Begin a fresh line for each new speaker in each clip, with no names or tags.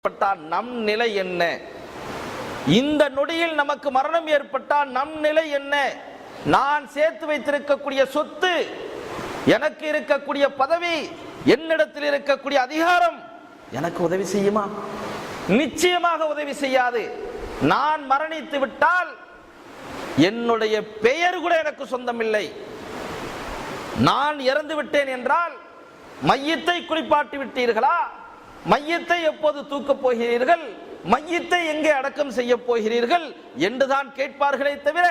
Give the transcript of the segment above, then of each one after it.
நம் நிலை என்ன? இந்த நொடியில் நமக்கு மரணம் ஏற்பட்டால் நம் நிலை என்ன? நான் சேர்த்து வைத்திருக்கக்கூடிய சொத்து, எனக்கு இருக்கக்கூடிய பதவி, என்னிடத்தில் இருக்கக்கூடிய அதிகாரம் எனக்கு உதவி செய்யுமா? நிச்சயமாக உதவி செய்யாது. நான் மரணித்து விட்டால் என்னுடைய பெயர் கூட எனக்கு சொந்தம் இல்லை. நான் இறந்து விட்டேன் என்றால் மையத்தை குளிப்பாட்டி விட்டீர்களா? மையத்தை எப்போது தூக்கப் போகிறீர்கள்? மையத்தை எங்கே அடக்கம் செய்ய போகிறீர்கள் என்றுதான் கேட்பார்களே தவிர,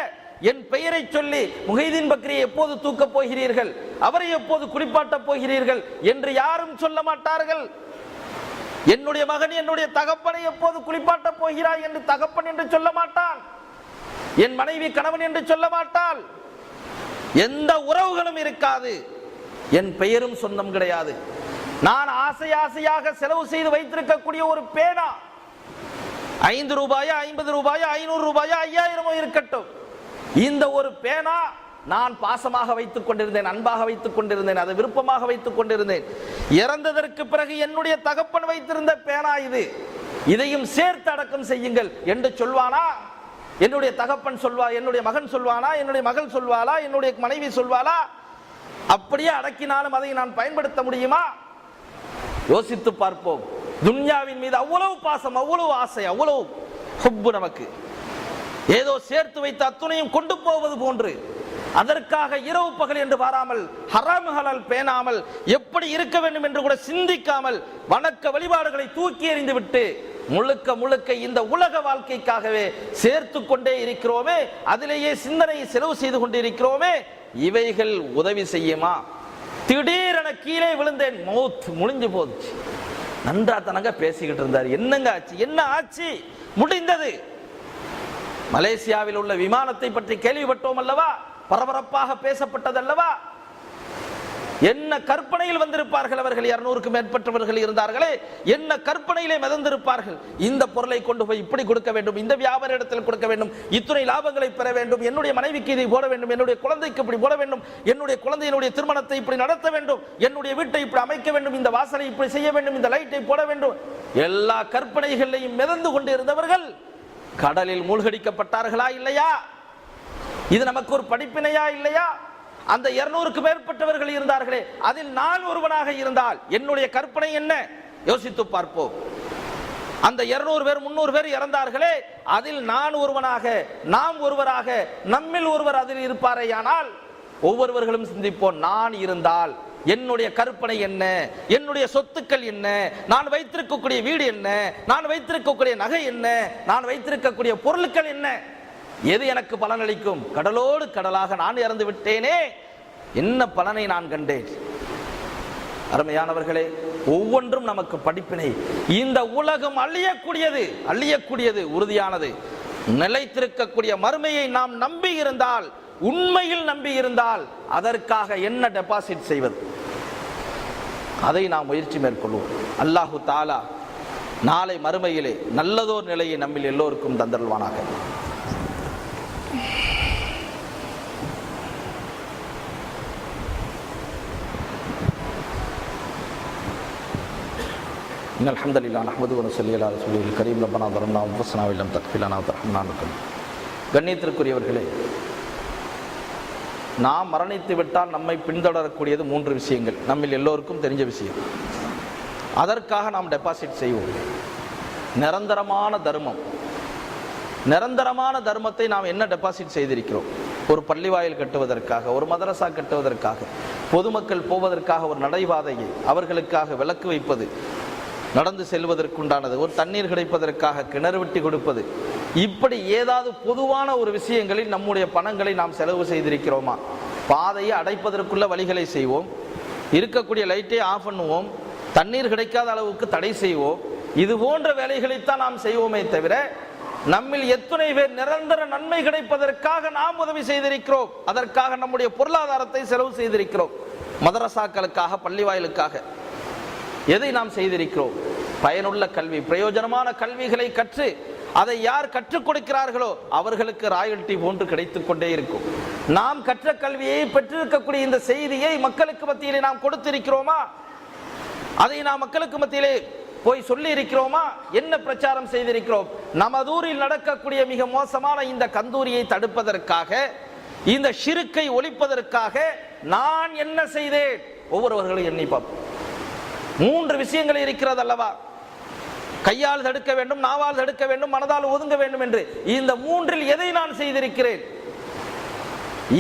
என் பெயரை சொல்லி முஹைதீன் பக்ரியை எப்போது தூக்கப் போகிறீர்கள், அவரை எப்போது குளிப்பாட்டப் போகிறீர்கள் என்று யாரும் சொல்ல மாட்டார்கள். என்னுடைய மகன் என்னுடைய தகப்பனை எப்போது குளிப்பாட்டப் போகிறாய் என்று தகப்பன் என்று சொல்ல மாட்டான். என் மனைவி கணவன் என்று சொல்ல மாட்டாள். எந்த உறவுகளும் இருக்காது. என் பெயரும் சொந்தம் கிடையாது. நான் ஆசை ஆசையாக செலவு செய்து வைத்திருக்கக்கூடிய ஒரு பேனா, 5 ரூபாயா, 50 ரூபாயா, 500 ரூபாயா, 5000 இருக்கட்டும், இந்த ஒரு பேனா நான் பாசமாக வைத்துக் கொண்டிருந்தேன், அன்பாக வைத்துக் கொண்டிருந்தேன், அதை விருப்பமாக வைத்துக் கொண்டிருந்தேன். இறந்ததற்கு பிறகு என்னுடைய தகப்பன் வைத்திருந்த பேனா இது, இதையும் சேர்த்து அடக்கம் செய்யுங்கள் என்று சொல்வானா? என்னுடைய தகப்பன் சொல்வா? என்னுடைய மகன் சொல்வானா? என்னுடைய மகள் சொல்வாளா? என்னுடைய மனைவி சொல்வாளா? அப்படியே அடக்கினாலும் அதை நான் பயன்படுத்த முடியுமா? யோசித்து பார்ப்போம். துன்யாவின் மீது அவ்வளவு பாசம், அவ்வளவு ஆசை, அவ்வளவு ஹுப்பு நமக்கு. ஏதோ சேர்த்து வைத்த அத்துணையும் கொண்டு போவது போன்று, அதற்காக இரவு பகல் என்று பாராமல், ஹராம் ஹலால் பேணாமல், எப்படி இருக்க வேண்டும் என்று கூட சிந்திக்காமல் வணக்க வழிபாடுகளை தூக்கி எறிந்து விட்டு முழுக்க முழுக்க இந்த உலக வாழ்க்கைக்காகவே சேர்த்து கொண்டே இருக்கிறோமே, அதிலேயே சிந்தனையை செலவு செய்து கொண்டிருக்கிறோமே, இவைகள் உதவி செய்யுமா? திடீரென கீழே விழுந்தேன், மௌத் முடிஞ்சு போச்சு. நன்றா தனங்க பேசிக்கிட்டு இருந்தார். என்னங்க ஆச்சு? என்ன ஆச்சு? முடிந்தது. மலேசியாவில் உள்ள விமானத்தை பற்றி கேள்விப்பட்டோம் அல்லவா? பரபரப்பாக பேசப்பட்டது அல்லவா? என்ன கற்பனையில் வந்திருப்பார்கள் அவர்கள்? 200க்கும் மேற்பட்டவர்கள் இருந்தார்களே, என்ன கற்பனையிலே மிதந்திருப்பார்கள். இந்த பொருளை கொண்டு போய் இப்படி கொடுக்க வேண்டும், இந்த வியாபார இடத்தில் கொடுக்க வேண்டும், இத்துணை லாபங்களை பெற வேண்டும், என்னுடைய மனைவிக்கு இதை போட வேண்டும், என்னுடைய குழந்தைக்கு இப்படி போட வேண்டும், என்னுடைய குழந்தையினுடைய திருமணத்தை இப்படி நடத்த வேண்டும், என்னுடைய வீட்டை இப்படி அமைக்க வேண்டும், இந்த வாசலை இப்படி செய்ய வேண்டும், இந்த லைட்டை போட வேண்டும். எல்லா கற்பனைகளையும் மிதந்து கொண்டு இருந்தவர்கள் கடலில் மூழ்கடிக்கப்பட்டார்களா இல்லையா? இது நமக்கு ஒரு படிப்பினையா இல்லையா? அந்த 200க்கு மேற்பட்டவர்கள் இருந்தார்களே, அதில் நான் ஒருவனாக இருந்தால் என்னுடைய கற்பனை என்ன? யோசித்து பார்ப்போம். அந்த 200 பேர் 300 பேர் இறந்தார்களே, அதில் நான் ஒருவனாக, நாம் ஒருவராக, நம்மில் ஒருவர் அதில் இருப்பாரேயானால் ஒவ்வொருவர்களும் சிந்திப்போம், நான் இருந்தால் என்னுடைய கற்பனை என்ன, என்னுடைய சொத்துக்கள் என்ன, நான் வைத்திருக்கக்கூடிய வீடு என்ன, நான் வைத்திருக்கக்கூடிய நகை என்ன, நான் வைத்திருக்கக்கூடிய பொருட்கள் என்ன, எது எனக்கு பலனளிக்கும்? கடலோடு கடலாக நான் இறந்து விட்டேனே, என்ன பலனை நான் கண்டேன்? அருமையானவர்களே, ஒவ்வொன்றும் நமக்கு படிப்பினை. இந்த உலகம் அழியக்கூடியது, அழியக்கூடியது, உறுதியானது. நிலைத்திருக்கக்கூடிய மறுமையை நாம் நம்பி இருந்தால், உண்மையில் நம்பி இருந்தால், அதற்காக என்ன டெபாசிட் செய்வது? அதை நாம் முயற்சி மேற்கொள்வோம். அல்லாஹு தாலா நாளை மறுமையிலே நல்லதோர் நிலையை நம்மில் எல்லோருக்கும் தந்தருள்வானாக. إن الحمد لله نحمده ونصلي على رسوله الكريم ربنا ظلمنا أنفسنا وإن لم تغفر لنا وترحمنا لنكن. கண்ணியத்திற்குரியவர்களே, நாம் மரணித்து விட்டால் நம்மை பின்தொடரக்கூடியது 3 விஷயங்கள், நம்மில் எல்லோருக்கும் தெரிஞ்ச விஷயம். அதற்காக நாம் டெபாசிட் செய்வோம். நிரந்தரமான தர்மம். நிரந்தரமான தர்மத்தை நாம் என்ன டெபாசிட் செய்திருக்கிறோம்? ஒரு பள்ளிவாயில் கட்டுவதற்காக, ஒரு மதரசா கட்டுவதற்காக, பொதுமக்கள் போவதற்காக ஒரு நடைபாதையை அவர்களுக்காக விளக்கு வைப்பது, நடந்து செல்வதற்குண்டானது, ஒரு தண்ணீர் கிடைப்பதற்காக கிணறு வெட்டி கொடுப்பது, இப்படி ஏதாவது பொதுவான ஒரு விஷயங்களில் நம்முடைய பணங்களை நாம் செலவு செய்திருக்கிறோமா? பாதையை அடைப்பதற்குள்ள வழிகளை செய்வோம், இருக்கக்கூடிய லைட்டை ஆஃப் பண்ணுவோம், தண்ணீர் கிடைக்காத அளவுக்கு தடை செய்வோம். இது போன்ற வேலைகளைத்தான் நாம் செய்வோமே தவிர, நம்மில் எத்தனை பேர் நிரந்தர நன்மை கிடைப்பதற்காக நாம் உதவி செய்திருக்கிறோம்? அதற்காக நம்முடைய பொருளாதாரத்தை செலவு செய்திருக்கிறோம். மதரசாக்களுக்காக, பள்ளிவாயிலுக்காக எதை நாம் செய்திருக்கிறோம்? பயனுள்ள கல்வி, பிரயோஜனமான கல்விகளை கற்று அதை யார் கற்றுக் கொடுக்கிறார்களோ அவர்களுக்கு ராயல்டி போன்று கிடைத்துக் கொண்டே இருக்கும். நாம் கற்ற கல்வியை பெற்றிருக்கக்கூடிய இந்த செய்தியை மக்களுக்கு மத்தியிலே நாம் கொடுத்திருக்கிறோமா? அதை நாம் மக்களுக்கு மத்தியிலே போய் சொல்லி இருக்கிறோமா? என்ன பிரச்சாரம் செய்திருக்கிறோம்? நமதூரில் நடக்கக்கூடிய மிக மோசமான இந்த கந்தூரியை தடுப்பதற்காக, இந்த ஷிருக்கை ஒழிப்பதற்காக நான் என்ன செய்தேன்? ஒவ்வொருவர்களும் எண்ணி பார்ப்போம். 3 விஷயங்கள் இருக்கிறது அல்லவா? கையால் தடுக்க வேண்டும், நாவால் தடுக்க வேண்டும், மனதால் ஒதுங்க வேண்டும் என்று. இந்த 3இல் எதை நான் செய்திருக்கிறேன்?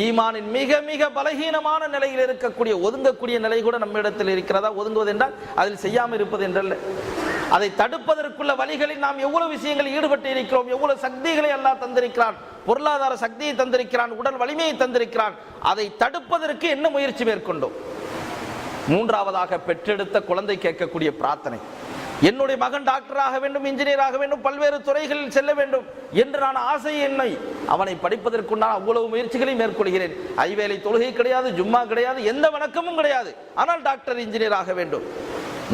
ஈமானின் மிக மிக பலகீனமான நிலையில் இருக்கக்கூடிய ஒதுங்கக்கூடிய நிலை கூட நம்மிடத்தில் இருக்கிறதா? ஒதுங்குவது என்றால் அதில் செய்யாமல் இருப்பது என்றல்ல. அதை தடுப்பதற்குள்ள வழிகளில் நாம் எவ்வளவு விஷயங்கள் ஈடுபட்டு இருக்கிறோம், எவ்வளவு சக்திகளை அல்லாஹ் தந்திருக்கிறான், பொருளாதார சக்தியை தந்திருக்கிறான், உடல் வலிமையை தந்திருக்கிறான். அதை தடுப்பதற்கு என்ன முயற்சி மேற்கொண்டோம்? 3வதாக பெற்றெடுத்த குழந்தை கேட்கக்கூடிய பிரார்த்தனை. என்னுடைய மகன் டாக்டராக வேண்டும், இன்ஜினியராக வேண்டும், பல்வேறு துறைகளில் செல்ல வேண்டும் என்று நான் ஆசை என்னை அவனை படிப்பதற்கு நான் அவ்வளவு முயற்சிகளை மேற்கொள்கிறேன். ஐவேளை தொழுகை கிடையாது, ஜும்மா கிடையாது, எந்த வணக்கமும் கிடையாது. ஆனால் டாக்டர் இன்ஜினியராக வேண்டும்.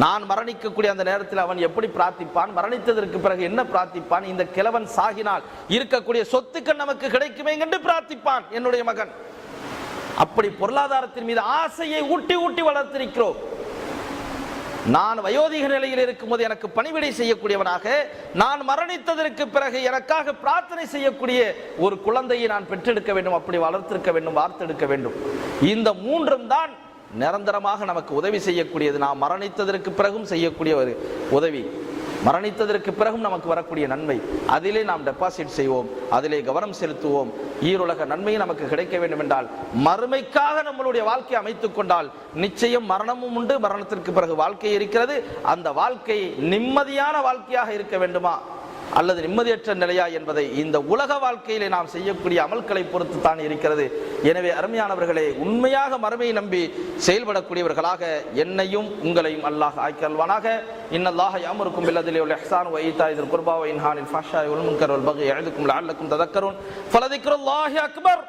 நான் மரணிக்கக்கூடிய அந்த நேரத்தில் அவன் எப்படி பிரார்த்திப்பான்? மரணித்ததற்கு பிறகு என்ன பிரார்த்திப்பான்? இந்த கிழவன் சாகினால் இருக்கக்கூடிய சொத்துக்கள் நமக்கு கிடைக்குமே என்று பிரார்த்திப்பான் என்னுடைய மகன். அப்படி பொருளாதாரத்தின் மீது ஆசையை ஊட்டி ஊட்டி வளர்த்திருக்கிறோம். நான் வயோதிக நிலையில் இருக்கும்போது எனக்கு பணிவிடை செய்யக்கூடியவனாக, நான் மரணித்ததற்கு பிறகு எனக்காக பிரார்த்தனை செய்யக்கூடிய ஒரு குழந்தையை நான் பெற்றெடுக்க வேண்டும், அப்படி வளர்த்திருக்க வேண்டும், வார்த்தெடுக்க வேண்டும். இந்த 3ம் தான் நிரந்தரமாக நமக்கு உதவி செய்யக்கூடியது. நாம் மரணித்ததற்கு பிறகும் செய்யக்கூடிய ஒரு உதவி, மரணித்ததற்கு பிறகும் நமக்கு வரக்கூடிய நன்மை. அதிலே நாம் டெபாசிட் செய்வோம், அதிலே கவனம் செலுத்துவோம். ஈருலக நன்மை நமக்கு கிடைக்க வேண்டும் என்றால், மறுமைக்காக நம்மளுடைய வாழ்க்கையை அமைத்துக் கொண்டால் நிச்சயம் மரணமும் உண்டு, மரணத்திற்கு பிறகு வாழ்க்கை இருக்கிறது. அந்த வாழ்க்கை நிம்மதியான வாழ்க்கையாக இருக்க வேண்டுமா அல்லது நிம்மதியற்ற நிலையா என்பதை இந்த உலக வாழ்க்கையிலே நாம் செய்யக்கூடிய அமல்களை பொறுத்து தான் இருக்கிறது. எனவே அருமையானவர்களே, உண்மையாக மறுமையை நம்பி செயல்படக்கூடியவர்களாக என்னையும் உங்களையும் அல்லாஹ் ஆக்கியல்வானாக. இன்னல்லாஹ யஅமுருக்கும் பில்-அத்லி வல்-இஹ்சானி வ ஈதாஇ ذில் குர்பா வ இன்ஹானில் ஃபஹ்ஷாஇ வல் முன்கர் வல் பகி யஇதுக்கும் லஅல்லக்கும் ததக்கரூன். ஃபலதிக்ருல்லாஹி அக்பர்.